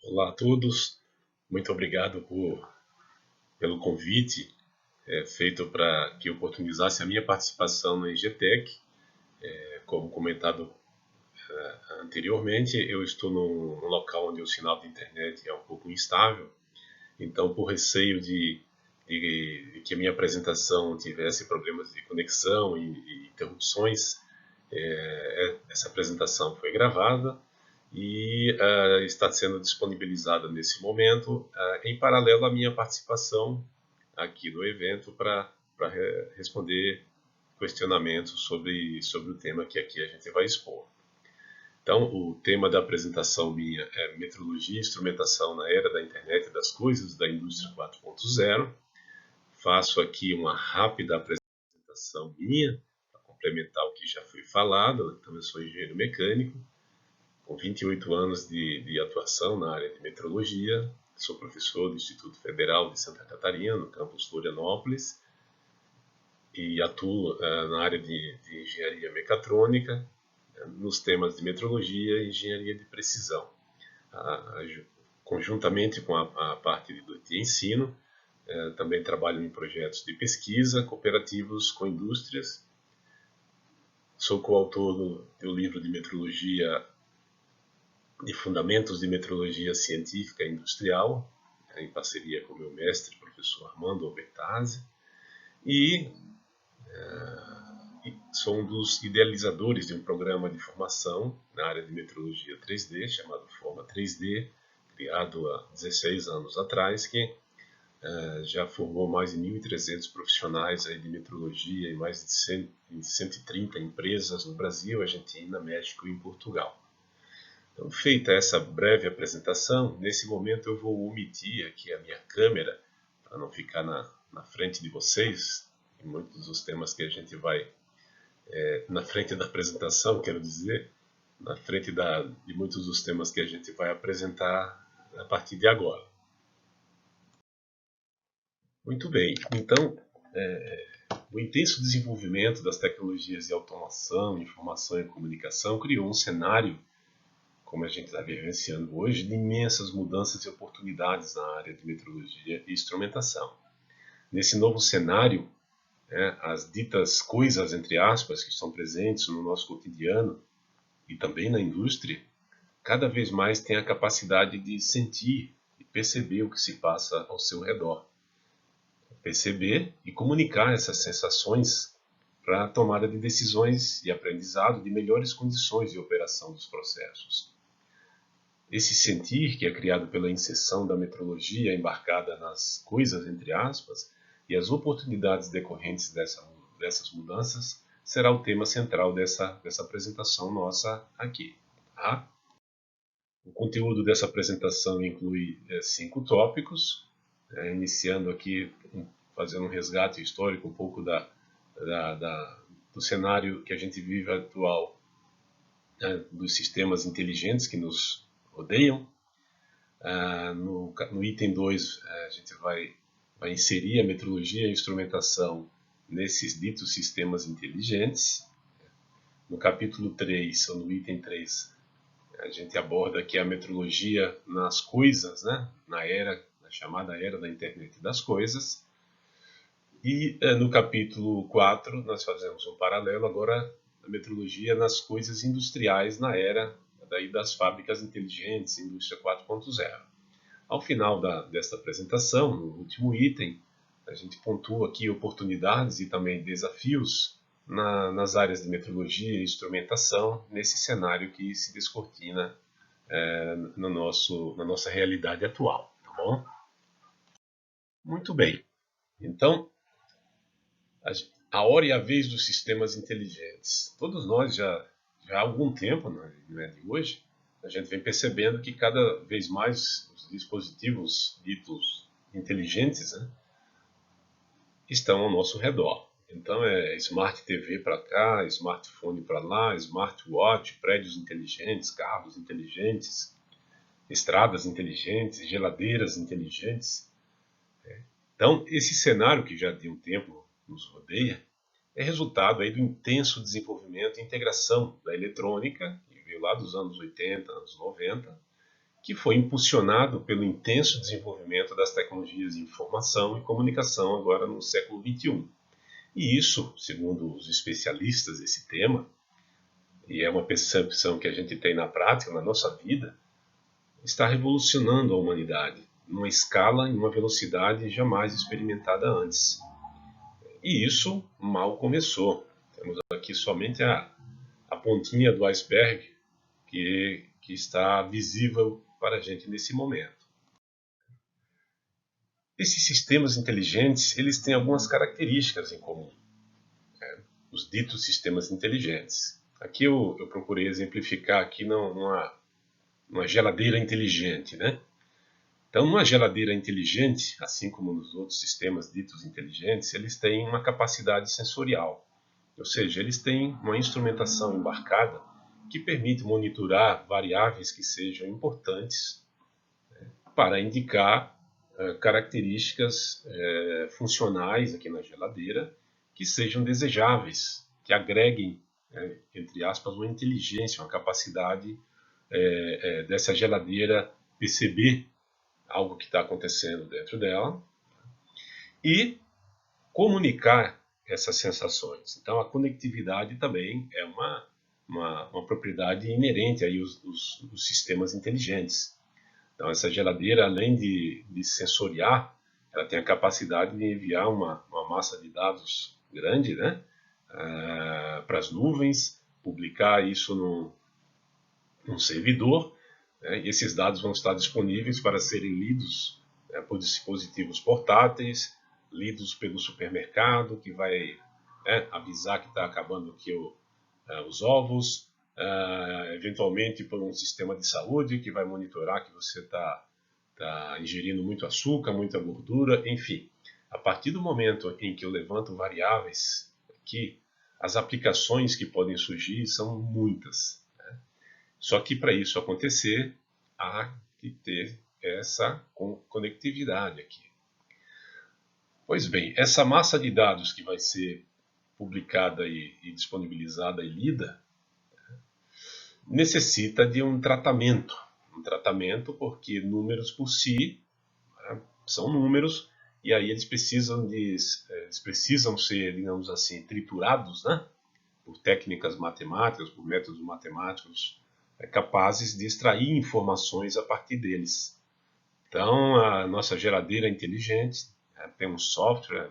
Olá a todos, muito obrigado pelo convite feito para que oportunizasse a minha participação na EGTEC. Como comentado anteriormente, eu estou num local onde o sinal de internet é um pouco instável, então, por receio de que a minha apresentação tivesse problemas de conexão e interrupções, essa apresentação foi gravada e está sendo disponibilizada nesse momento, em paralelo à minha participação aqui no evento para responder questionamentos sobre o tema que aqui a gente vai expor. Então, o tema da apresentação minha é Metrologia e Instrumentação na Era da Internet das Coisas da Indústria 4.0. Faço aqui uma rápida apresentação minha, para complementar o que já foi falado. Então, eu sou engenheiro mecânico, com 28 anos de atuação na área de metrologia. Sou professor do Instituto Federal de Santa Catarina, no campus Florianópolis, e atuo na área de engenharia mecatrônica, nos temas de metrologia e engenharia de precisão. Conjuntamente com a parte de ensino, também trabalho em projetos de pesquisa cooperativos com indústrias. Sou coautor do livro de metrologia, de Fundamentos de Metrologia Científica e Industrial, em parceria com o meu mestre, professor Armando Albertazzi, e sou um dos idealizadores de um programa de formação na área de metrologia 3D, chamado Forma 3D, criado há 16 anos atrás, que já formou mais de 1.300 profissionais aí de metrologia em mais de 130 empresas no Brasil, Argentina, México e em Portugal. Então, feita essa breve apresentação, nesse momento eu vou omitir aqui a minha câmera, para não ficar na frente de vocês, em muitos dos temas que a gente vai, na frente da apresentação, quero dizer, na frente de muitos dos temas que a gente vai apresentar a partir de agora. Muito bem, então, o intenso desenvolvimento das tecnologias de automação, informação e comunicação criou um cenário, como a gente está vivenciando hoje, de imensas mudanças e oportunidades na área de metrologia e instrumentação. Nesse novo cenário, as ditas coisas, entre aspas, que estão presentes no nosso cotidiano e também na indústria, cada vez mais têm a capacidade de sentir e perceber o que se passa ao seu redor. Perceber e comunicar essas sensações para a tomada de decisões e aprendizado de melhores condições de operação dos processos. Esse sentir, que é criado pela inserção da metrologia embarcada nas coisas, entre aspas, e as oportunidades decorrentes dessas mudanças, será o tema central dessa apresentação nossa aqui. Tá? O conteúdo dessa apresentação inclui 5 tópicos, iniciando aqui, fazendo um resgate histórico um pouco do cenário que a gente vive atual, dos sistemas inteligentes que nos rodeiam. No item 2, a gente vai inserir a metrologia e a instrumentação nesses ditos sistemas inteligentes. No capítulo 3, ou no item 3, a gente aborda aqui a metrologia nas coisas, na chamada era da internet das coisas. E no capítulo 4, nós fazemos um paralelo agora da metrologia nas coisas industriais na era das fábricas inteligentes, indústria 4.0. Ao final desta apresentação, no último item, a gente pontua aqui oportunidades e também desafios nas áreas de metrologia e instrumentação, nesse cenário que se descortina na nossa realidade atual. Tá bom? Muito bem. Então, a hora e a vez dos sistemas inteligentes. Todos nós já há algum tempo, não é de hoje, a gente vem percebendo que cada vez mais os dispositivos ditos inteligentes estão ao nosso redor. Então é Smart TV para cá, smartphone para lá, smartwatch, prédios inteligentes, carros inteligentes, estradas inteligentes, geladeiras inteligentes. Então esse cenário que já de um tempo nos rodeia é resultado aí do intenso desenvolvimento e integração da eletrônica, que veio lá dos anos 80, anos 90, que foi impulsionado pelo intenso desenvolvimento das tecnologias de informação e comunicação agora no século XXI. E isso, segundo os especialistas desse tema, e é uma percepção que a gente tem na prática, na nossa vida, está revolucionando a humanidade numa escala e uma velocidade jamais experimentada antes. E isso mal começou. Temos aqui somente a pontinha do iceberg que está visível para a gente nesse momento. Esses sistemas inteligentes, eles têm algumas características em comum, os ditos sistemas inteligentes. Aqui eu procurei exemplificar aqui numa geladeira inteligente, né? Então, numa geladeira inteligente, assim como nos outros sistemas ditos inteligentes, eles têm uma capacidade sensorial, ou seja, eles têm uma instrumentação embarcada que permite monitorar variáveis que sejam importantes para indicar características funcionais aqui na geladeira que sejam desejáveis, que agreguem, entre aspas, uma inteligência, uma capacidade dessa geladeira perceber algo que está acontecendo dentro dela e comunicar essas sensações. Então, a conectividade também é uma propriedade inerente aí aos sistemas inteligentes. Então, essa geladeira, além de sensoriar, ela tem a capacidade de enviar uma massa de dados grande, né, para as nuvens, publicar isso num servidor, né, e esses dados vão estar disponíveis para serem lidos por dispositivos portáteis, lidos pelo supermercado, que vai avisar que está acabando aqui os ovos, eventualmente por um sistema de saúde que vai monitorar que você está ingerindo muito açúcar, muita gordura, enfim. A partir do momento em que eu levanto variáveis aqui, as aplicações que podem surgir são muitas. Né? Só que para isso acontecer, há que ter essa conectividade aqui. Pois bem, essa massa de dados que vai ser publicada e disponibilizada e lida, necessita de um tratamento. Um tratamento porque números por si, né, são números, e aí eles precisam ser, digamos assim, triturados, né, por técnicas matemáticas, por métodos matemáticos capazes de extrair informações a partir deles. Então, a nossa geladeira inteligente tem um software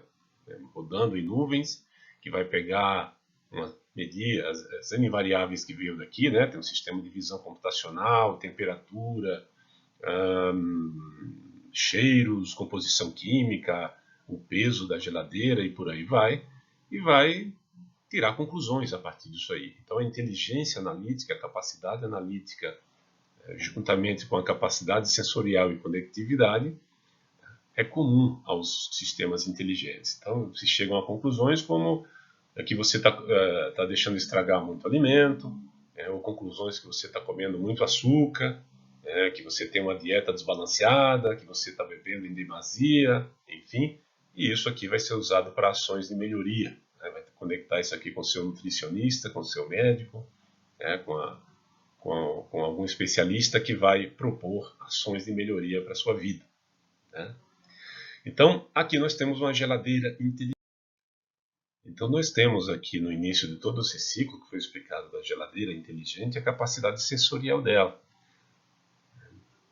rodando em nuvens que vai pegar medir as N variáveis que veio daqui, né? Tem um sistema de visão computacional, temperatura, cheiros, composição química, o peso da geladeira e por aí vai, e vai tirar conclusões a partir disso aí. Então a inteligência analítica, a capacidade analítica, juntamente com a capacidade sensorial e conectividade, é comum aos sistemas inteligentes. Então se chegam a conclusões como que você está deixando estragar muito alimento, ou conclusões que você está comendo muito açúcar, que você tem uma dieta desbalanceada, que você está bebendo em demasia, enfim, e isso aqui vai ser usado para ações de melhoria. Vai conectar isso aqui com o seu nutricionista, com o seu médico, com algum especialista que vai propor ações de melhoria para a sua vida. Né? Então, aqui nós temos uma geladeira inteligente. Então, nós temos aqui no início de todo esse ciclo que foi explicado da geladeira inteligente a capacidade sensorial dela,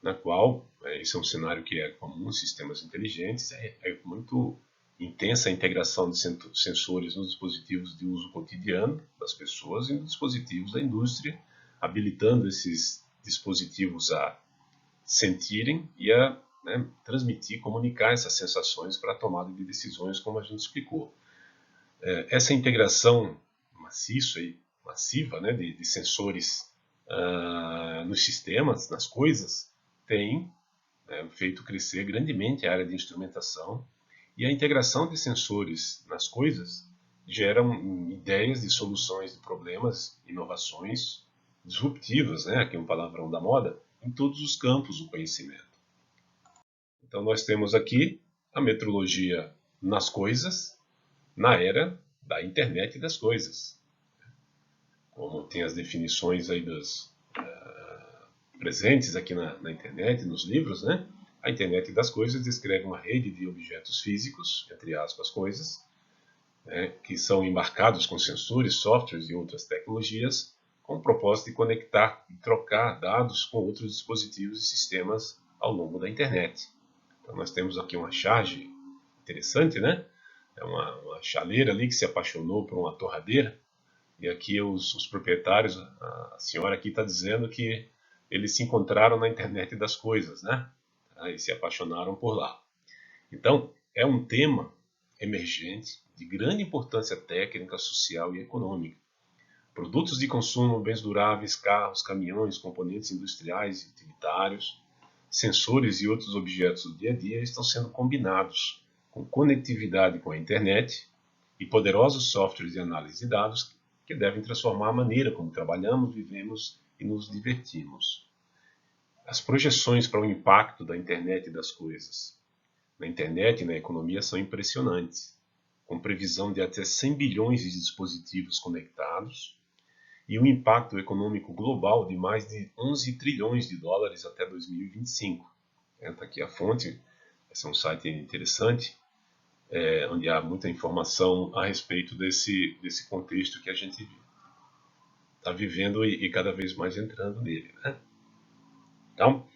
na qual, esse é um cenário que é comum nos sistemas inteligentes, é muito intensa a integração de sensores nos dispositivos de uso cotidiano das pessoas e nos dispositivos da indústria, habilitando esses dispositivos a sentirem e a transmitir, comunicar essas sensações para a tomada de decisões, como a gente explicou. Essa integração massiva, né, de sensores nos sistemas, nas coisas, tem feito crescer grandemente a área de instrumentação, e a integração de sensores nas coisas gera ideias de soluções de problemas, inovações disruptivas, né, aqui é um palavrão da moda, em todos os campos do conhecimento. Então nós temos aqui a metrologia nas coisas, na era da internet das coisas. Como tem as definições aí presentes aqui na internet, nos livros, né? A internet das coisas descreve uma rede de objetos físicos, entre aspas, coisas, né, que são embarcados com sensores, softwares e outras tecnologias, com o propósito de conectar e trocar dados com outros dispositivos e sistemas ao longo da internet. Então nós temos aqui uma charge interessante, né? É uma chaleira ali que se apaixonou por uma torradeira, e aqui os proprietários, a senhora aqui está dizendo que eles se encontraram na internet das coisas, né? E se apaixonaram por lá. Então, é um tema emergente de grande importância técnica, social e econômica. Produtos de consumo, bens duráveis, carros, caminhões, componentes industriais e utilitários, sensores e outros objetos do dia a dia estão sendo combinados com conectividade com a internet e poderosos softwares de análise de dados que devem transformar a maneira como trabalhamos, vivemos e nos divertimos. As projeções para o impacto da internet das coisas na internet e na economia são impressionantes, com previsão de até 100 bilhões de dispositivos conectados e um impacto econômico global de mais de 11 trilhões de dólares até 2025. Está aqui a fonte, esse é um site interessante, onde há muita informação a respeito desse contexto que a gente está vivendo e cada vez mais entrando nele, né? Então,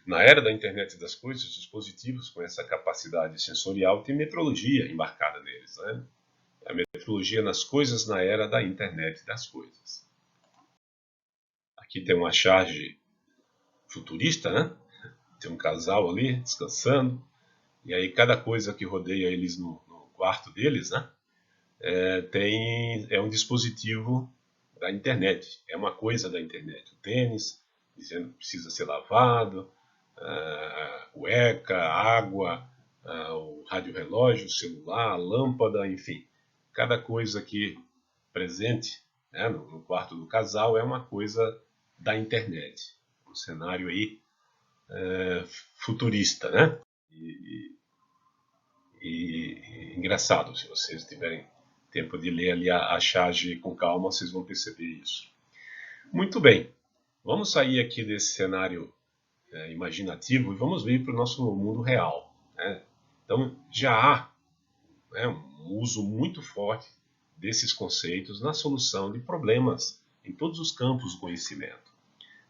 na era da internet das coisas, os dispositivos com essa capacidade sensorial têm metrologia embarcada neles, né? A metrologia nas coisas na era da internet das coisas. Aqui tem uma charge futurista, né? Tem um casal ali descansando, e aí cada coisa que rodeia eles no quarto deles, né? É um dispositivo da internet, é uma coisa da internet. O tênis, dizendo que precisa ser lavado, o ECA, a água, o rádio-relógio, o celular, a lâmpada, enfim. Cada coisa aqui presente, né, no quarto do casal é uma coisa da internet. Um cenário aí futurista, né? E engraçado, se vocês tiverem tempo de ler ali a charge com calma, vocês vão perceber isso. Muito bem, vamos sair aqui desse cenário imaginativo e vamos vir para o nosso mundo real, né? Então já há, né, um uso muito forte desses conceitos na solução de problemas em todos os campos do conhecimento.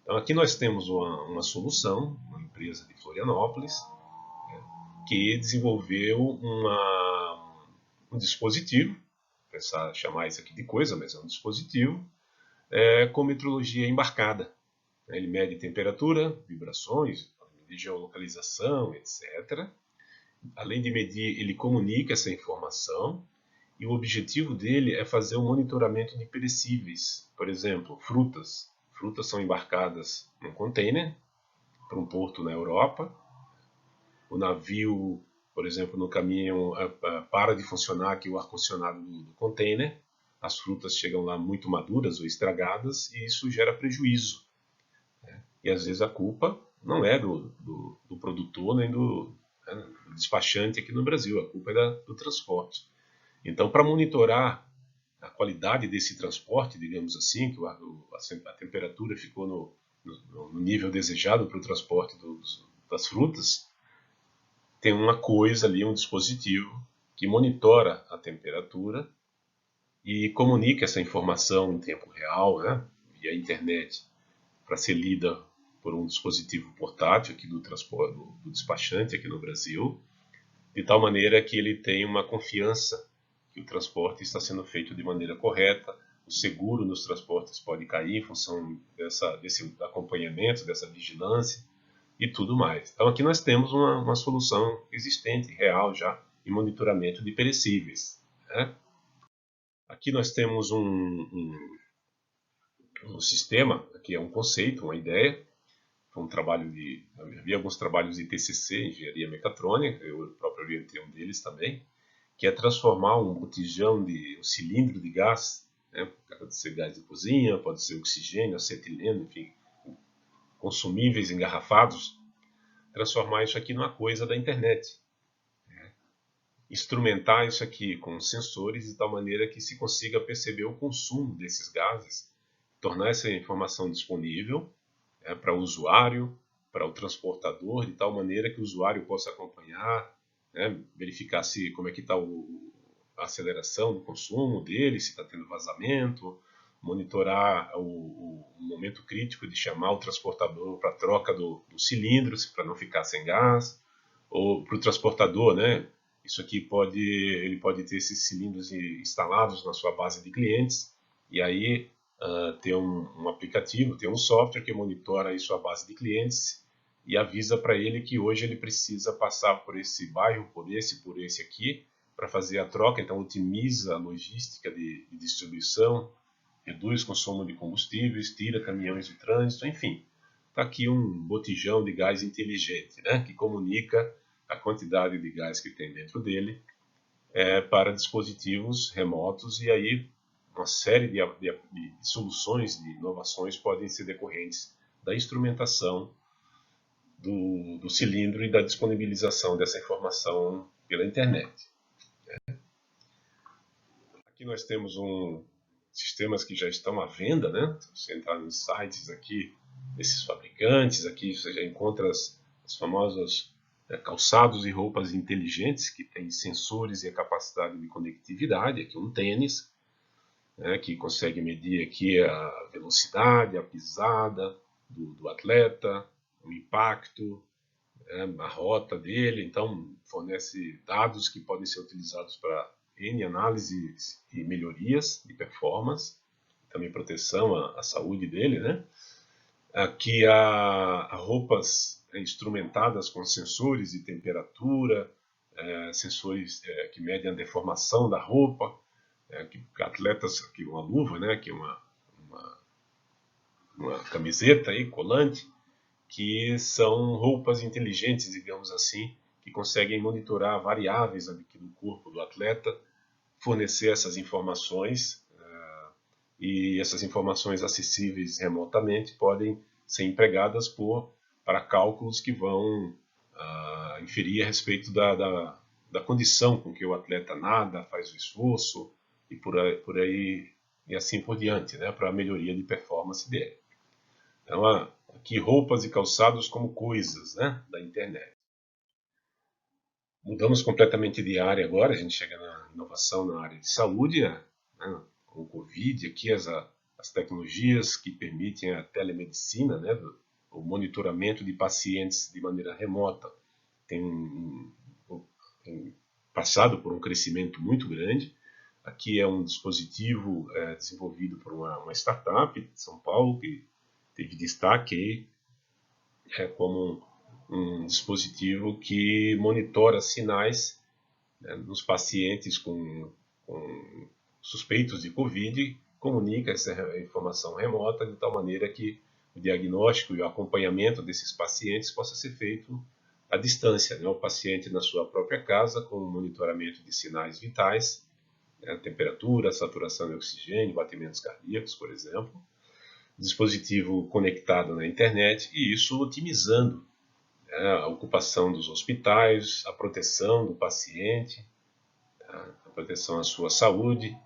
Então aqui nós temos uma solução, uma empresa de Florianópolis, que desenvolveu um dispositivo, pensar chamar isso aqui de coisa, mas é um dispositivo, com metrologia embarcada. Ele mede temperatura, vibrações, de geolocalização, etc. Além de medir, ele comunica essa informação e o objetivo dele é fazer um monitoramento de perecíveis. Por exemplo, frutas. Frutas são embarcadas num container para um porto na Europa. O navio, por exemplo, no caminho para de funcionar aqui o ar-condicionado do container. As frutas chegam lá muito maduras ou estragadas e isso gera prejuízo. E às vezes a culpa não é do produtor nem do despachante aqui no Brasil, a culpa é do transporte. Então, para monitorar a qualidade desse transporte, digamos assim, que a temperatura ficou no nível desejado para o transporte das frutas, tem uma coisa ali, um dispositivo que monitora a temperatura e comunica essa informação em tempo real, né, via internet, para ser lida por um dispositivo portátil aqui do transporte do despachante aqui no Brasil, de tal maneira que ele tem uma confiança que o transporte está sendo feito de maneira correta, o seguro nos transportes pode cair em função desse acompanhamento, dessa vigilância e tudo mais. Então aqui nós temos uma solução existente, real já, em monitoramento de perecíveis, né? Aqui nós temos um sistema, aqui é um conceito, uma ideia. Foi havia alguns trabalhos de TCC, engenharia mecatrônica, eu próprio orientei um deles também, que é transformar um botijão um cilindro de gás, né, pode ser gás de cozinha, pode ser oxigênio, acetileno, enfim, consumíveis engarrafados, transformar isso aqui numa coisa da internet. Instrumentar isso aqui com sensores de tal maneira que se consiga perceber o consumo desses gases, tornar essa informação disponível para o usuário, para o transportador, de tal maneira que o usuário possa acompanhar, verificar como é que está a aceleração do consumo dele, se está tendo vazamento, monitorar o momento crítico de chamar o transportador para a troca dos cilindros, para não ficar sem gás, ou para o transportador, né? Isso aqui ele pode ter esses cilindros instalados na sua base de clientes, e aí ter um aplicativo, ter um software que monitora aí sua base de clientes e avisa para ele que hoje ele precisa passar por esse bairro, por esse aqui, para fazer a troca. Então otimiza a logística de distribuição, reduz o consumo de combustíveis, tira caminhões de trânsito, enfim. Está aqui um botijão de gás inteligente, né, que comunica a quantidade de gás que tem dentro dele para dispositivos remotos, e aí uma série de soluções, de inovações podem ser decorrentes da instrumentação do cilindro e da disponibilização dessa informação pela internet. Aqui nós temos sistemas que já estão à venda, né? Se você entrar nos sites aqui desses fabricantes, aqui você já encontra as famosas calçados e roupas inteligentes, que têm sensores e a capacidade de conectividade. Aqui um tênis, que consegue medir aqui a velocidade, a pisada do atleta, o impacto, a rota dele. Então fornece dados que podem ser utilizados para N análises e melhorias de performance, também proteção à saúde dele, né? Aqui há roupas instrumentadas com sensores de temperatura, sensores que medem a deformação da roupa, que atletas, aqui uma luva, né? Aqui uma camiseta aí, colante, que são roupas inteligentes, digamos assim, que conseguem monitorar variáveis aqui do corpo do atleta, fornecer essas informações, e essas informações acessíveis remotamente podem ser empregadas para cálculos que vão inferir a respeito da condição com que o atleta nada, faz o esforço e por aí e assim por diante, né, para a melhoria de performance dele. Então, aqui roupas e calçados como coisas, né, da internet. Mudamos completamente de área agora, a gente chega na inovação na área de saúde, né, com o Covid, aqui as tecnologias que permitem a telemedicina, né, o monitoramento de pacientes de maneira remota, tem passado por um crescimento muito grande. Aqui é um dispositivo desenvolvido por uma startup de São Paulo, que teve destaque como um dispositivo que monitora sinais nos pacientes com suspeitos de Covid, comunica essa informação remota de tal maneira que o diagnóstico e o acompanhamento desses pacientes possa ser feito à distância, né? O paciente na sua própria casa, com o monitoramento de sinais vitais, temperatura, saturação de oxigênio, batimentos cardíacos, por exemplo, dispositivo conectado na internet, e isso otimizando a ocupação dos hospitais, a proteção do paciente, a proteção à sua saúde.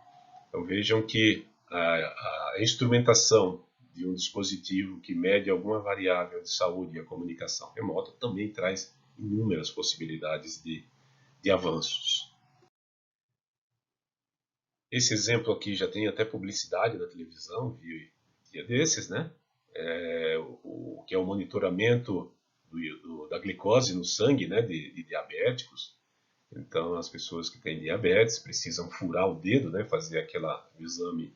Então vejam que a instrumentação de um dispositivo que mede alguma variável de saúde e a comunicação remota também traz inúmeras possibilidades de avanços. Esse exemplo aqui já tem até publicidade na televisão, vi dia desses, né? Que é o monitoramento da glicose no sangue, né, de diabéticos. Então, as pessoas que têm diabetes precisam furar o dedo, né, fazer aquele exame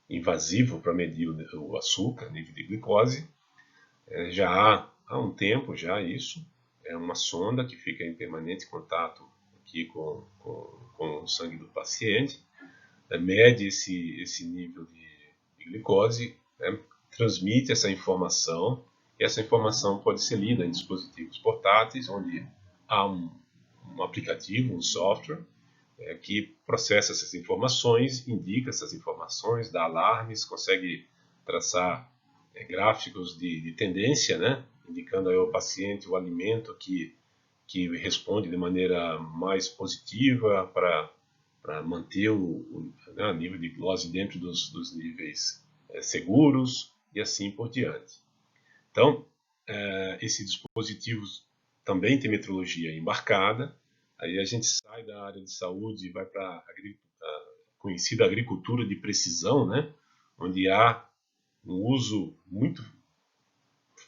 invasivo para medir o açúcar, nível de glicose. Já há um tempo já isso, é uma sonda que fica em permanente contato aqui com o sangue do paciente, mede esse nível de glicose, transmite essa informação, e essa informação pode ser lida em dispositivos portáteis, onde há um aplicativo, um software, que processa essas informações, indica essas informações, dá alarmes, consegue traçar gráficos de tendência, né? Indicando aí ao paciente o alimento que responde de maneira mais positiva para manter o nível de glicose dentro dos níveis seguros, e assim por diante. Então, esse dispositivo também tem metrologia embarcada. Aí a gente sai da área de saúde e vai para a conhecida agricultura de precisão, né? Onde há um uso muito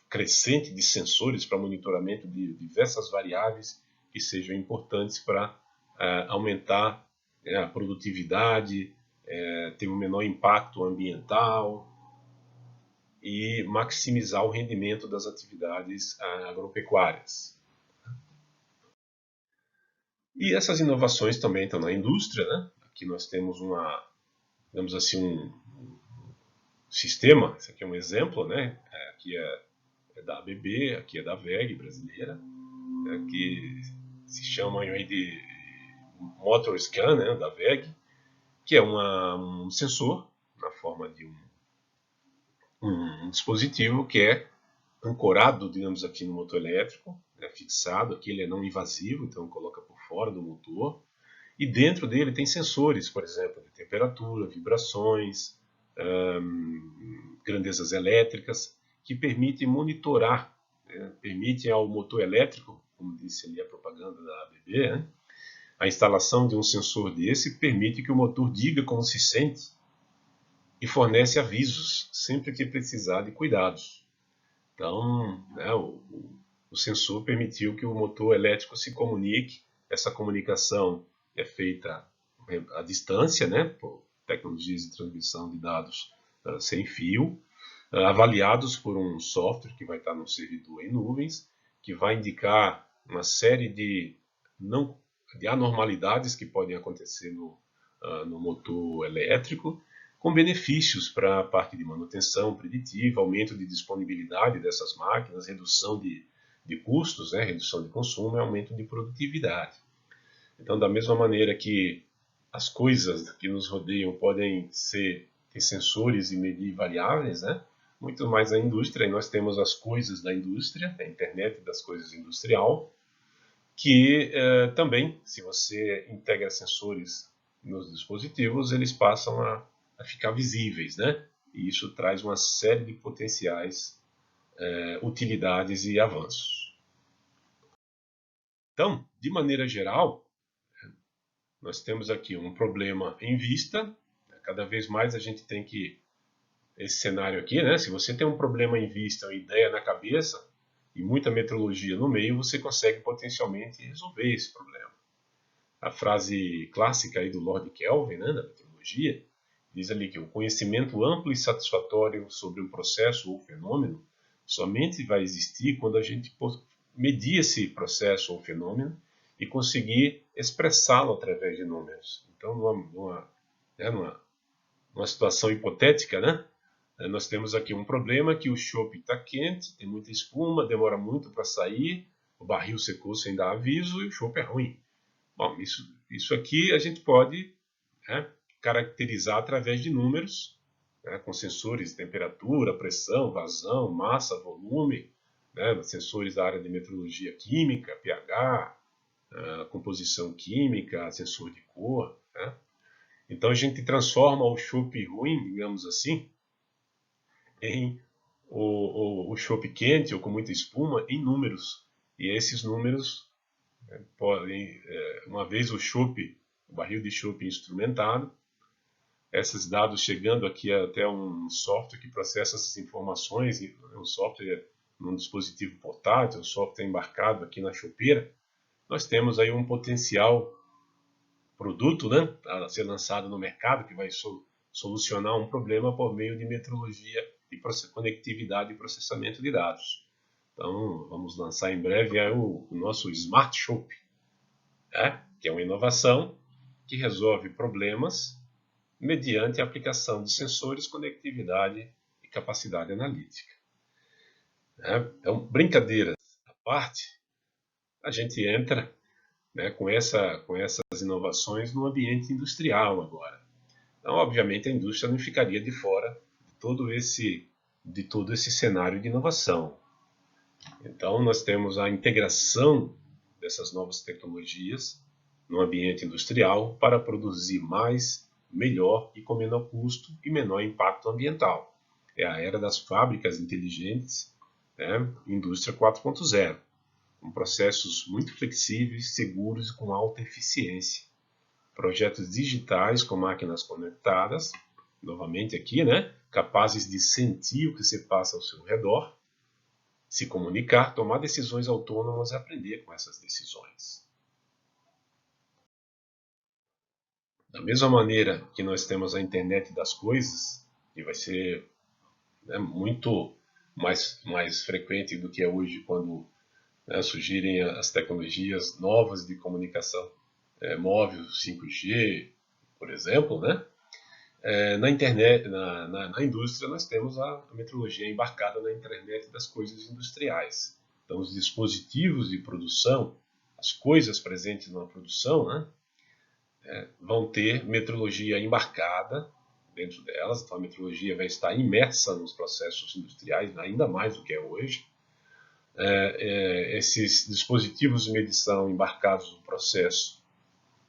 crescente de sensores para monitoramento de diversas variáveis que sejam importantes para aumentar a produtividade, ter um menor impacto ambiental e maximizar o rendimento das atividades agropecuárias. E essas inovações também estão na indústria, né? Aqui nós temos digamos assim, um sistema, esse aqui é um exemplo, né? Aqui é da ABB, aqui é da WEG brasileira, que se chamam aí de Motor Scan, né, da WEG, que é um sensor na forma de um dispositivo que é ancorado, digamos aqui, no motor elétrico, fixado, aqui ele é não invasivo, então coloca por fora do motor, e dentro dele tem sensores, por exemplo, de temperatura, vibrações, grandezas elétricas, que permitem monitorar, permitem ao motor elétrico, como disse ali a propaganda da ABB, né, a instalação de um sensor desse permite que o motor diga como se sente e fornece avisos sempre que precisar de cuidados. Então, né, o sensor permitiu que o motor elétrico se comunique. Essa comunicação é feita à distância, né, por tecnologias de transmissão de dados sem fio, avaliados por um software que vai estar no servidor em nuvens, que vai indicar uma série de anormalidades que podem acontecer no motor elétrico, com benefícios para a parte de manutenção preditiva, aumento de disponibilidade dessas máquinas, redução de custos, né, redução de consumo e aumento de produtividade. Então, da mesma maneira que as coisas que nos rodeiam podem ter sensores e medir variáveis, né, muito mais na indústria, e nós temos as coisas da indústria, a internet das coisas industrial, que também, se você integra sensores nos dispositivos, eles passam a ficar visíveis, né? E isso traz uma série de potenciais utilidades e avanços. Então, de maneira geral, nós temos aqui um problema em vista. Cada vez mais a gente tem esse cenário aqui, né? Se você tem um problema em vista, uma ideia na cabeça e muita metrologia no meio, você consegue potencialmente resolver esse problema. A frase clássica aí do Lord Kelvin, né, da metrologia, diz ali que o conhecimento amplo e satisfatório sobre um processo ou fenômeno somente vai existir quando a gente medir esse processo ou fenômeno e conseguir expressá-lo através de números. Então, numa situação hipotética, né, nós temos aqui um problema que o chopp está quente, tem muita espuma, demora muito para sair, o barril secou sem dar aviso e o chopp é ruim. Bom, isso aqui a gente pode, né, caracterizar através de números, né, com sensores de temperatura, pressão, vazão, massa, volume, né, sensores da área de metrologia química, pH, composição química, sensor de cor. Né? Então a gente transforma o chopp ruim, digamos assim, em o chopp quente ou com muita espuma em números. E esses números podem, uma vez o barril de chopp instrumentado, esses dados chegando aqui até um software que processa essas informações, um software num dispositivo portátil, um software embarcado aqui na chopeira, nós temos aí um potencial produto, né, a ser lançado no mercado que vai solucionar um problema por meio de metrologia e conectividade e processamento de dados. Então, vamos lançar em breve o nosso Smart Chopp, né, que é uma inovação que resolve problemas mediante a aplicação de sensores, conectividade e capacidade analítica. Então, brincadeiras à parte, a gente entra, né, com essas inovações no ambiente industrial agora. Então, obviamente, a indústria não ficaria de fora de todo esse cenário de inovação. Então, nós temos a integração dessas novas tecnologias no ambiente industrial para produzir mais, melhor e com menor custo e menor impacto ambiental. É a era das fábricas inteligentes, né? Indústria 4.0, com processos muito flexíveis, seguros e com alta eficiência. Projetos digitais com máquinas conectadas, novamente aqui, né? Capazes de sentir o que se passa ao seu redor, se comunicar, tomar decisões autônomas e aprender com essas decisões. Da mesma maneira que nós temos a internet das coisas, que vai ser, né, muito mais frequente do que é hoje quando, né, surgirem as tecnologias novas de comunicação móvel, 5G, por exemplo, né? Na internet, na indústria, nós temos a metrologia embarcada na internet das coisas industriais. Então, os dispositivos de produção, as coisas presentes na produção, né, vão ter metrologia embarcada dentro delas. Então, a metrologia vai estar imersa nos processos industriais, ainda mais do que é hoje. Esses dispositivos de medição embarcados no processo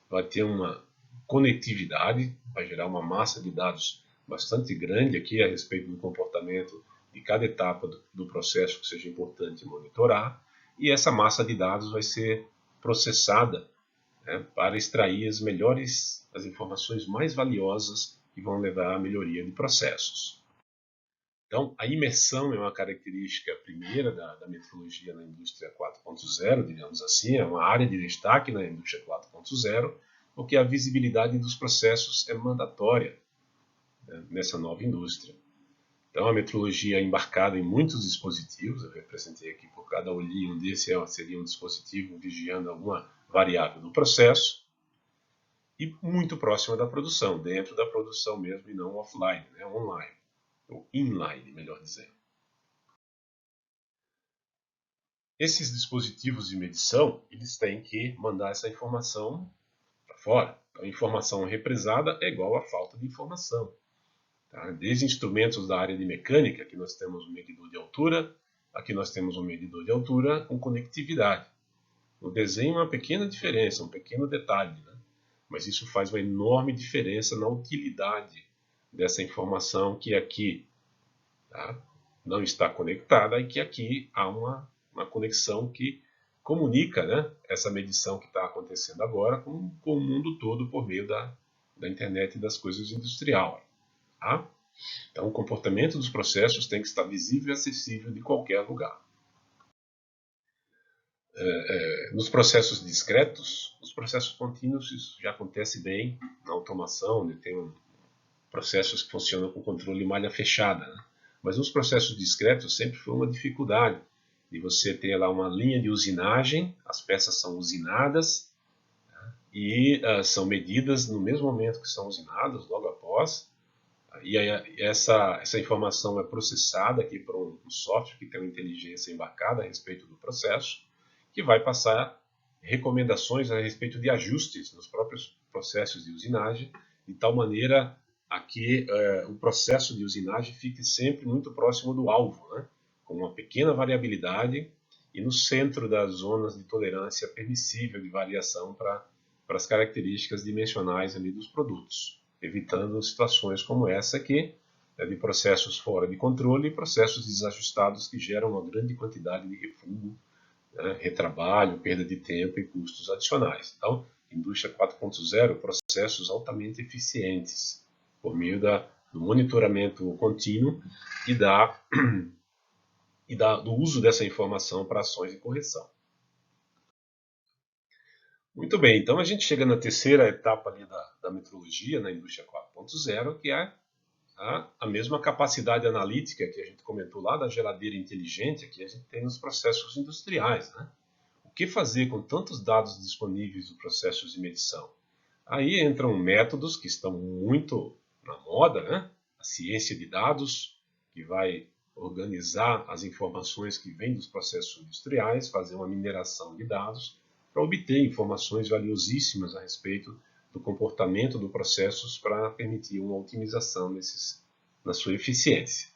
vai ter uma conectividade, vai gerar uma massa de dados bastante grande aqui a respeito do comportamento de cada etapa do processo que seja importante monitorar, e essa massa de dados vai ser processada, né, para extrair as informações mais valiosas que vão levar à melhoria de processos. Então, a imersão é uma característica primeira da metrologia na indústria 4.0, digamos assim, é uma área de destaque na indústria 4.0, porque a visibilidade dos processos é mandatória, né, nessa nova indústria. Então, a metrologia é embarcada em muitos dispositivos, eu representei aqui por cada olhinho desse, seria um dispositivo vigiando alguma variável do processo, e muito próxima da produção, dentro da produção mesmo e não offline, né, online, ou inline, melhor dizendo. Esses dispositivos de medição, eles têm que mandar essa informação para fora. Então, a informação represada é igual a falta de informação. Tá? Desde instrumentos da área de mecânica, aqui nós temos um medidor de altura, aqui nós temos um medidor de altura com conectividade. No desenho, uma pequena diferença, um pequeno detalhe, né? Mas isso faz uma enorme diferença na utilidade dessa informação que aqui, tá, não está conectada e que aqui há uma conexão que comunica, né, essa medição que está acontecendo agora com o mundo todo por meio da internet das coisas industrial. Tá? Então, o comportamento dos processos tem que estar visível e acessível de qualquer lugar. Nos processos discretos, nos processos contínuos, isso já acontece bem na automação, né? Tem processos que funcionam com controle de malha fechada, né? Mas nos processos discretos sempre foi uma dificuldade de você ter lá uma linha de usinagem, as peças são usinadas, né, e são medidas no mesmo momento que são usinadas, logo após, e aí essa informação é processada aqui por um software que tem uma inteligência embarcada a respeito do processo, que vai passar recomendações a respeito de ajustes nos próprios processos de usinagem, de tal maneira a que o processo de usinagem fique sempre muito próximo do alvo, né? Com uma pequena variabilidade e no centro das zonas de tolerância permissível de variação para as características dimensionais ali dos produtos, evitando situações como essa aqui, de processos fora de controle e processos desajustados que geram uma grande quantidade de refúgio, né, retrabalho, perda de tempo e custos adicionais. Então, indústria 4.0, processos altamente eficientes, por meio do monitoramento contínuo e do uso dessa informação para ações de correção. Muito bem, então a gente chega na terceira etapa ali da metrologia na indústria 4.0, que é a mesma capacidade analítica que a gente comentou lá da geladeira inteligente que a gente tem nos processos industriais, né? O que fazer com tantos dados disponíveis nos processos de medição? Aí entram métodos que estão muito na moda, né? A ciência de dados, que vai organizar as informações que vêm dos processos industriais, fazer uma mineração de dados para obter informações valiosíssimas a respeito do comportamento dos processos para permitir uma otimização na sua eficiência.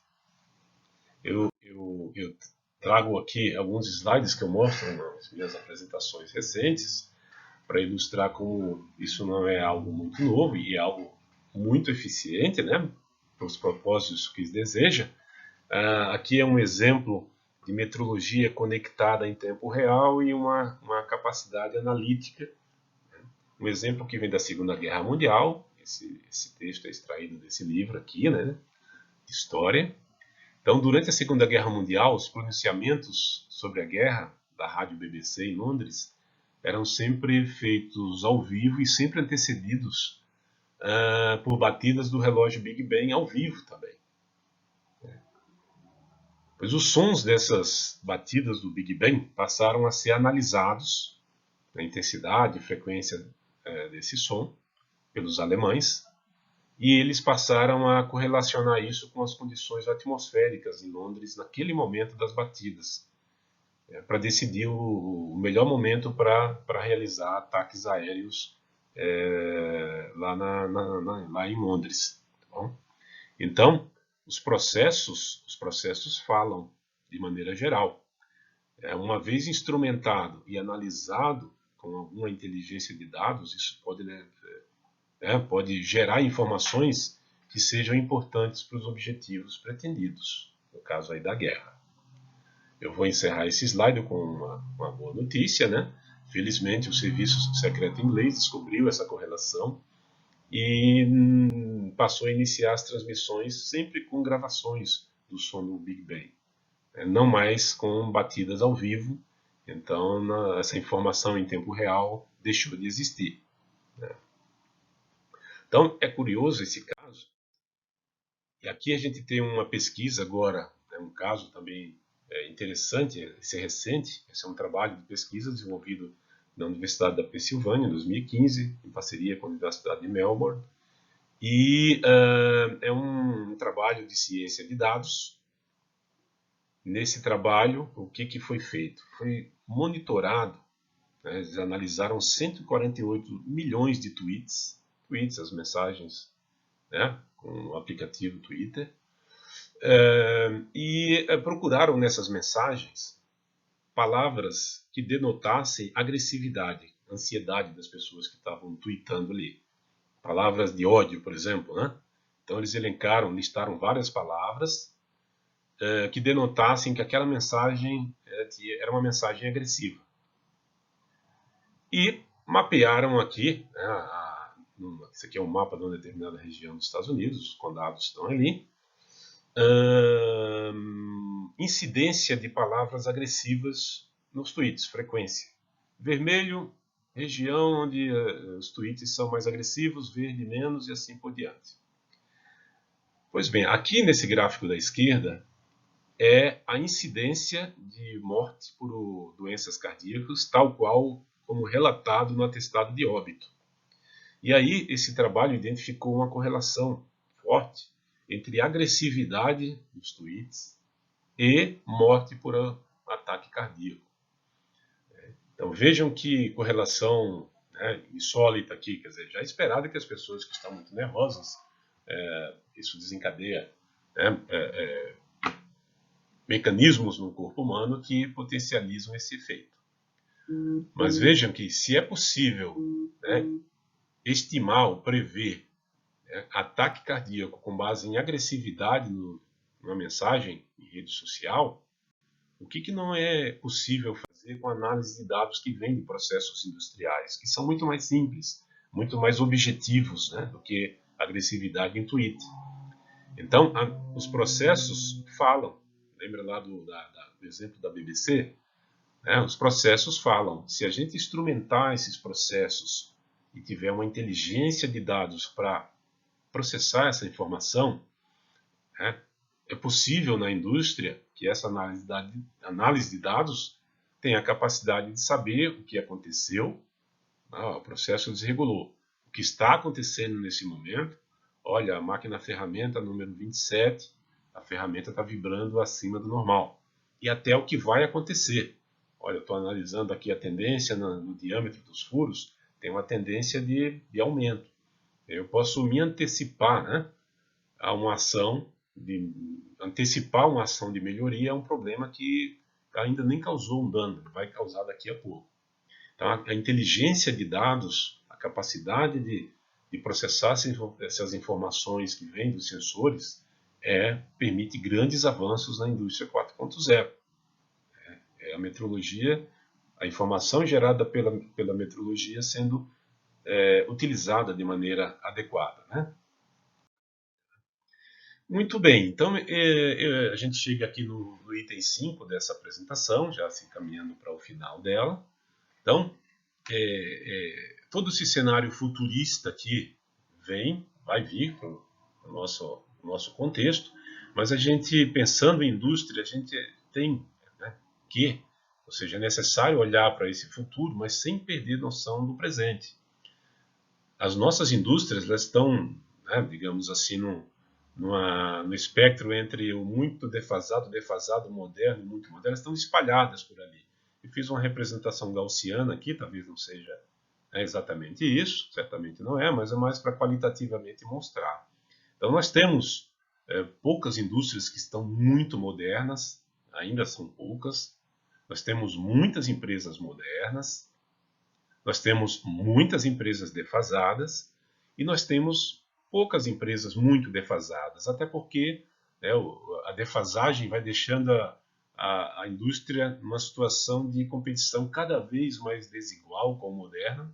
Eu trago aqui alguns slides que eu mostro nas minhas apresentações recentes para ilustrar como isso não é algo muito novo e é algo muito eficiente, né, para os propósitos que deseja. Aqui é um exemplo de metrologia conectada em tempo real e uma capacidade analítica. Um exemplo que vem da Segunda Guerra Mundial, esse texto é extraído desse livro aqui, né, de história. Então, durante a Segunda Guerra Mundial, os pronunciamentos sobre a guerra da rádio BBC em Londres eram sempre feitos ao vivo e sempre antecedidos por batidas do relógio Big Ben ao vivo também. Pois os sons dessas batidas do Big Ben passaram a ser analisados, a intensidade e frequência desse som, pelos alemães, e eles passaram a correlacionar isso com as condições atmosféricas em Londres naquele momento das batidas, para decidir o melhor momento para realizar ataques aéreos lá em Londres. Tá bom? Então, os processos falam de maneira geral. Uma vez instrumentado e analisado com alguma inteligência de dados, isso pode gerar informações que sejam importantes para os objetivos pretendidos, no caso aí da guerra. Eu vou encerrar esse slide com uma boa notícia, né? Felizmente, o Serviço Secreto Inglês descobriu essa correlação e passou a iniciar as transmissões sempre com gravações do som do Big Ben, não mais com batidas ao vivo. Então, essa informação em tempo real deixou de existir. Então, é curioso esse caso. E aqui a gente tem uma pesquisa agora, um caso também interessante, esse é recente, esse é um trabalho de pesquisa desenvolvido na Universidade da Pensilvânia, em 2015, em parceria com a Universidade de Melbourne. E é um trabalho de ciência de dados. Nesse trabalho, o que foi feito? Foi monitorado, né, eles analisaram 148 milhões de tweets, as mensagens, né, com o aplicativo Twitter, e procuraram nessas mensagens palavras que denotassem agressividade, ansiedade das pessoas que estavam tweetando ali. Palavras de ódio, por exemplo, né? Então eles listaram várias palavras que denotassem que aquela mensagem era uma mensagem agressiva. E mapearam aqui, né, esse aqui é um mapa de uma determinada região dos Estados Unidos, os condados estão ali, incidência de palavras agressivas nos tweets, frequência. Vermelho, região onde os tweets são mais agressivos, verde menos e assim por diante. Pois bem, aqui nesse gráfico da esquerda é a incidência de morte por doenças cardíacas, tal qual como relatado no atestado de óbito. E aí esse trabalho identificou uma correlação forte entre agressividade dos tweets e morte por ataque cardíaco. Então vejam que correlação, né, insólita aqui, quer dizer, já é esperado que as pessoas que estão muito nervosas, isso desencadeia mecanismos no corpo humano que potencializam esse efeito. Mas vejam que se é possível, né, estimar ou prever ataque cardíaco com base em agressividade numa mensagem em rede social, o que não é possível fazer com análise de dados que vêm de processos industriais, que são muito mais simples, muito mais objetivos, né, do que agressividade em tweet. Então, os processos falam. Lembra lá do exemplo da BBC? Os processos falam. Se a gente instrumentar esses processos e tiver uma inteligência de dados para processar essa informação, é possível na indústria que essa análise de dados tenha a capacidade de saber o que aconteceu, o processo desregulou. O que está acontecendo nesse momento, olha, a máquina ferramenta número 27, a ferramenta está vibrando acima do normal. E até o que vai acontecer. Olha, eu estou analisando aqui a tendência no diâmetro dos furos, tem uma tendência de aumento. Eu posso me antecipar, né, a uma ação, antecipar uma ação de melhoria é um problema que ainda nem causou um dano, vai causar daqui a pouco. Então, a inteligência de dados, a capacidade de processar essas informações que vêm dos sensores, permite grandes avanços na indústria 4.0. a metrologia, a informação gerada pela metrologia sendo utilizada de maneira adequada, né? Muito bem, então a gente chega aqui no item 5 dessa apresentação, já se encaminhando para o final dela. Então, todo esse cenário futurista aqui vai vir com o nosso contexto, mas a gente, pensando em indústria, a gente tem, né, ou seja, é necessário olhar para esse futuro, mas sem perder noção do presente. As nossas indústrias, elas estão, né, digamos assim, no espectro entre o muito defasado, moderno e muito moderno, estão espalhadas por ali. Eu fiz uma representação gaussiana aqui, talvez não seja exatamente isso, certamente não é, mas é mais para qualitativamente mostrar. Então nós temos poucas indústrias que estão muito modernas, ainda são poucas. Nós temos muitas empresas modernas, nós temos muitas empresas defasadas e nós temos poucas empresas muito defasadas, até porque a defasagem vai deixando a indústria numa situação de competição cada vez mais desigual com a moderna,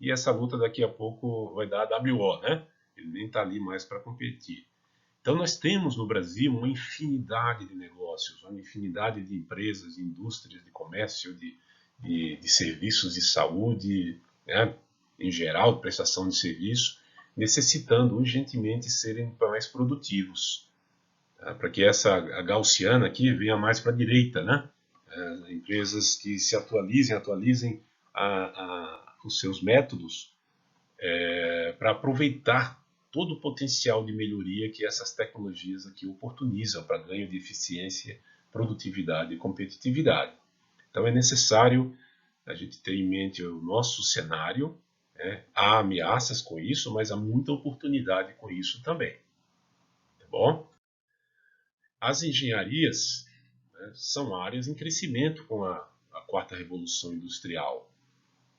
e essa luta daqui a pouco vai dar a WO, né? Ele nem está ali mais para competir. Então nós temos no Brasil uma infinidade de negócios, uma infinidade de empresas, de indústrias, de comércio, de serviços de saúde, né? Em geral, de prestação de serviço, necessitando urgentemente serem mais produtivos, tá? Para que a gaussiana aqui venha mais para a direita, né? Empresas que se atualizem os seus métodos para aproveitar todo o potencial de melhoria que essas tecnologias aqui oportunizam para ganho de eficiência, produtividade e competitividade. Então é necessário a gente ter em mente o nosso cenário, né? Há ameaças com isso, mas há muita oportunidade com isso também. Tá bom? As engenharias, né, são áreas em crescimento com a quarta revolução industrial.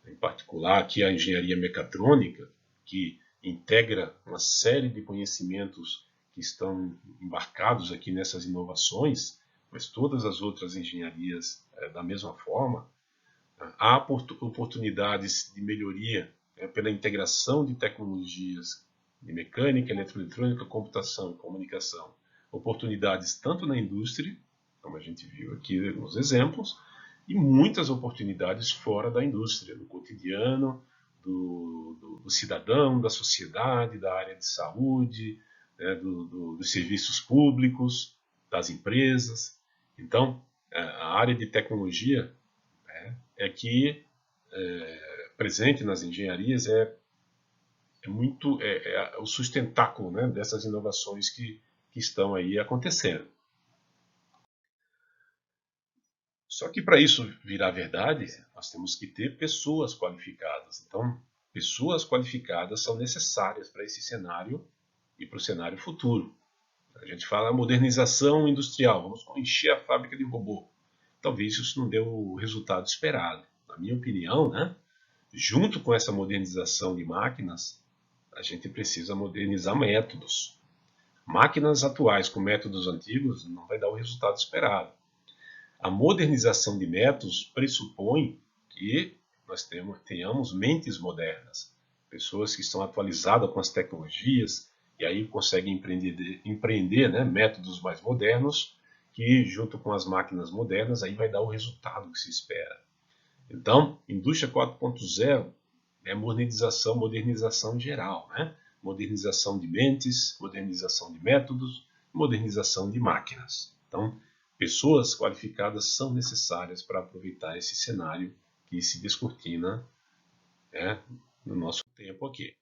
Em particular, aqui a engenharia mecatrônica, que integra uma série de conhecimentos que estão embarcados aqui nessas inovações, mas todas as outras engenharias da mesma forma. Há oportunidades de melhoria pela integração de tecnologias de mecânica, eletroeletrônica, computação e comunicação. Oportunidades tanto na indústria, como a gente viu aqui nos exemplos, e muitas oportunidades fora da indústria, no cotidiano, do cidadão, da sociedade, da área de saúde, né, dos serviços públicos, das empresas. Então, a área de tecnologia presente nas engenharias é o sustentáculo, né, dessas inovações que estão aí acontecendo. Só que para isso virar verdade, nós temos que ter pessoas qualificadas. Então, pessoas qualificadas são necessárias para esse cenário e para o cenário futuro. A gente fala modernização industrial, vamos encher a fábrica de robô. Talvez isso não deu o resultado esperado. Na minha opinião, né, junto com essa modernização de máquinas, a gente precisa modernizar métodos. Máquinas atuais com métodos antigos não vai dar o resultado esperado. A modernização de métodos pressupõe que nós tenhamos mentes modernas, pessoas que estão atualizadas com as tecnologias e aí conseguem empreender, né, métodos mais modernos que, junto com as máquinas modernas, aí vai dar o resultado que se espera. Então, indústria 4.0 é modernização geral, né? Modernização de mentes, modernização de métodos, modernização de máquinas. Então, pessoas qualificadas são necessárias para aproveitar esse cenário que se descortina, né, no nosso tempo aqui.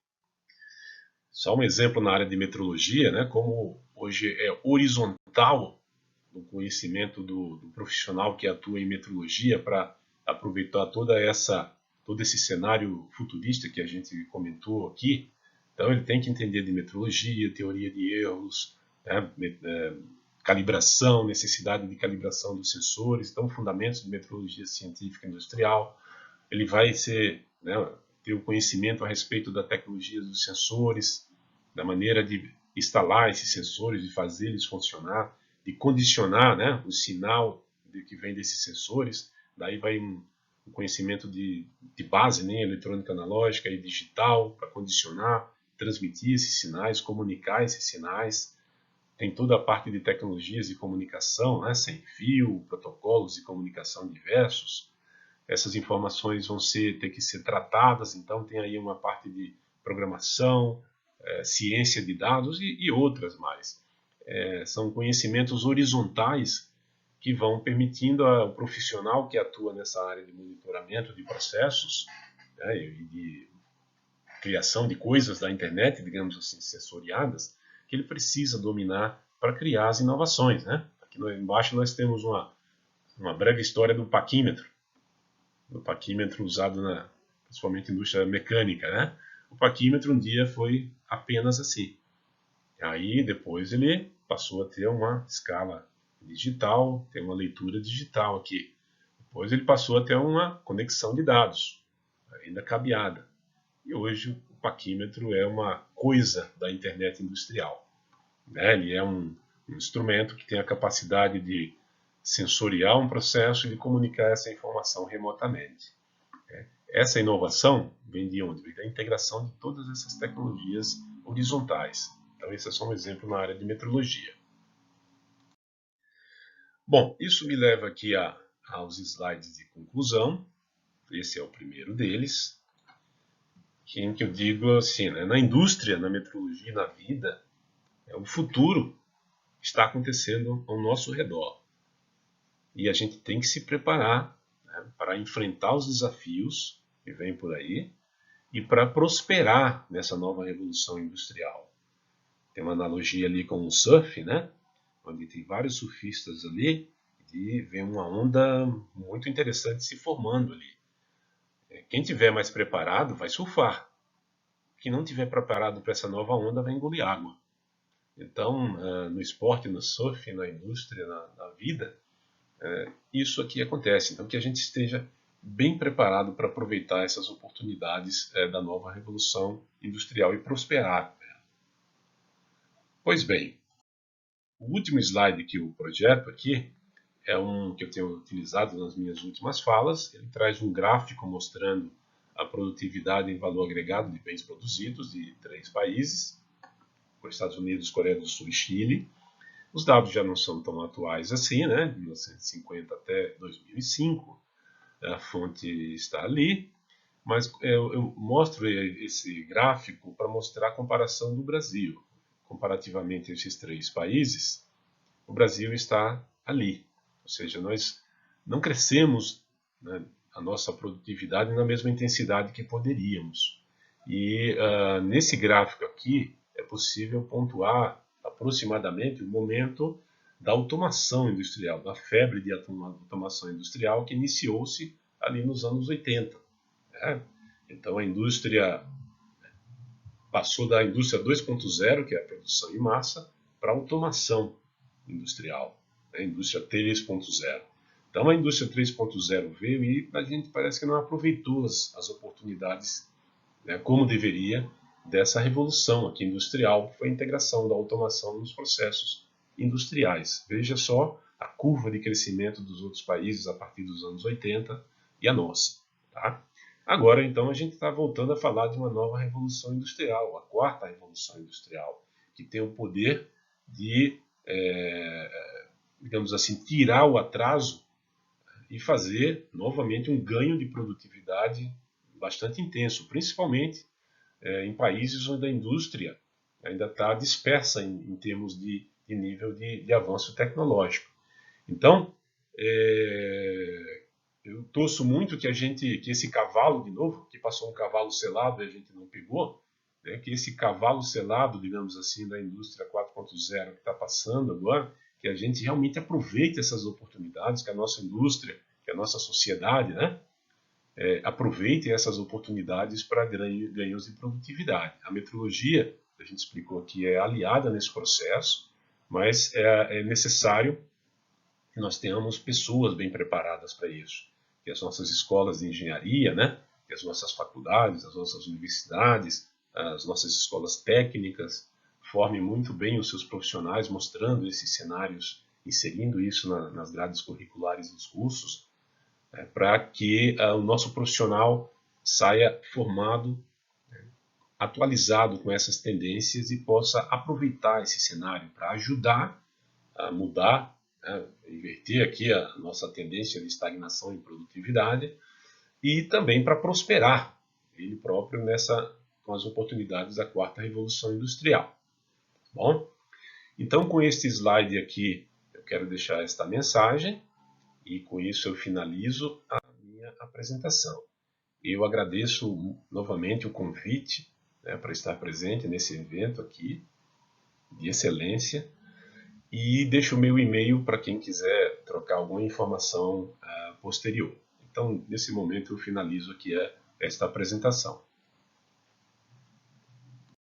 Só um exemplo na área de metrologia, né, como hoje é horizontal o conhecimento do profissional que atua em metrologia para aproveitar todo esse cenário futurista que a gente comentou aqui. Então ele tem que entender de metrologia, teoria de erros, né, calibração, necessidade de calibração dos sensores, então fundamentos de metrologia científica industrial. Ele vai ter o conhecimento a respeito da tecnologia dos sensores, da maneira de instalar esses sensores, de fazer eles funcionar, de condicionar, né, o sinal que vem desses sensores. daí vai um conhecimento de base, né, eletrônica analógica e digital, para condicionar, transmitir esses sinais, comunicar esses sinais. Tem toda a parte de tecnologias de comunicação, né, sem fio, protocolos de comunicação diversos. Essas informações vão ter que ser tratadas, então tem aí uma parte de programação, ciência de dados e outras mais. São conhecimentos horizontais que vão permitindo ao profissional que atua nessa área de monitoramento de processos, né, e de criação de coisas da internet, digamos assim, sensoriadas, que ele precisa dominar para criar as inovações, né? Aqui embaixo nós temos uma breve história do paquímetro usado principalmente na indústria mecânica, né? O paquímetro um dia foi apenas assim. Aí depois ele passou a ter uma escala digital, tem uma leitura digital aqui. Depois ele passou a ter uma conexão de dados, ainda cabeada. E hoje o paquímetro é uma coisa da internet industrial, né? Ele é um instrumento que tem a capacidade de sensoriar um processo e de comunicar essa informação remotamente. Essa inovação vem de onde? Vem da integração de todas essas tecnologias horizontais. Então, esse é só um exemplo na área de metrologia. Bom, isso me leva aqui aos slides de conclusão. Esse é o primeiro deles, em que eu digo assim, né, na indústria, na metrologia, na vida, o futuro está acontecendo ao nosso redor. E a gente tem que se preparar, né, para enfrentar os desafios que vêm por aí e para prosperar nessa nova revolução industrial. Tem uma analogia ali com o surf, né? Onde tem vários surfistas ali e vem uma onda muito interessante se formando ali. Quem tiver mais preparado vai surfar. Quem não tiver preparado para essa nova onda vai engolir água. Então, no esporte, no surf, na indústria, na vida, isso aqui acontece. Então, que a gente esteja bem preparado para aproveitar essas oportunidades da nova revolução industrial e prosperar. Pois bem, o último slide que eu projeto aqui é um que eu tenho utilizado nas minhas últimas falas. Ele traz um gráfico mostrando a produtividade em valor agregado de bens produzidos de 3 países, os Estados Unidos, Coreia do Sul e Chile. Os dados já não são tão atuais assim, né? De 1950 até 2005. A fonte está ali, mas eu mostro esse gráfico para mostrar a comparação do Brasil. Comparativamente a esses 3 países, o Brasil está ali. Ou seja, nós não crescemos, né, a nossa produtividade na mesma intensidade que poderíamos. E nesse gráfico aqui é possível pontuar aproximadamente o momento da automação industrial, da febre de automação industrial que iniciou-se ali nos anos 80. Né? Então a indústria passou da indústria 2.0, que é a produção em massa, para a automação industrial, a indústria 3.0. Então a indústria 3.0 veio e a gente parece que não aproveitou as oportunidades, né, como deveria, dessa revolução aqui industrial, que foi a integração da automação nos processos industriais. Veja só a curva de crescimento dos outros países a partir dos anos 80 e a nossa. Tá? Agora, então, a gente está voltando a falar de uma nova revolução industrial, a 4ª revolução industrial, que tem o poder de, digamos assim, tirar o atraso e fazer novamente um ganho de produtividade bastante intenso, principalmente em países onde a indústria ainda está dispersa em termos de nível de avanço tecnológico. Então, eu torço muito que esse cavalo, de novo, que passou um cavalo selado e a gente não pegou, né, que esse cavalo selado, digamos assim, da indústria 4.0 que está passando agora, que a gente realmente aproveite essas oportunidades, que a nossa indústria, que a nossa sociedade, né, aproveite essas oportunidades para ganhos de produtividade. A metrologia, a gente explicou aqui, é aliada nesse processo, mas é necessário que nós tenhamos pessoas bem preparadas para isso. Que as nossas escolas de engenharia, né, que as nossas faculdades, as nossas universidades, as nossas escolas técnicas formem muito bem os seus profissionais, mostrando esses cenários, inserindo isso nas grades curriculares dos cursos, para que o nosso profissional saia formado, atualizado com essas tendências e possa aproveitar esse cenário para ajudar a mudar, inverter aqui a nossa tendência de estagnação em produtividade e também para prosperar ele próprio com as oportunidades da quarta revolução industrial. Bom, então com este slide aqui eu quero deixar esta mensagem e com isso eu finalizo a minha apresentação. Eu agradeço novamente o convite, para estar presente nesse evento aqui de excelência e deixo o meu e-mail para quem quiser trocar alguma informação posterior. Então, nesse momento, eu finalizo aqui esta apresentação.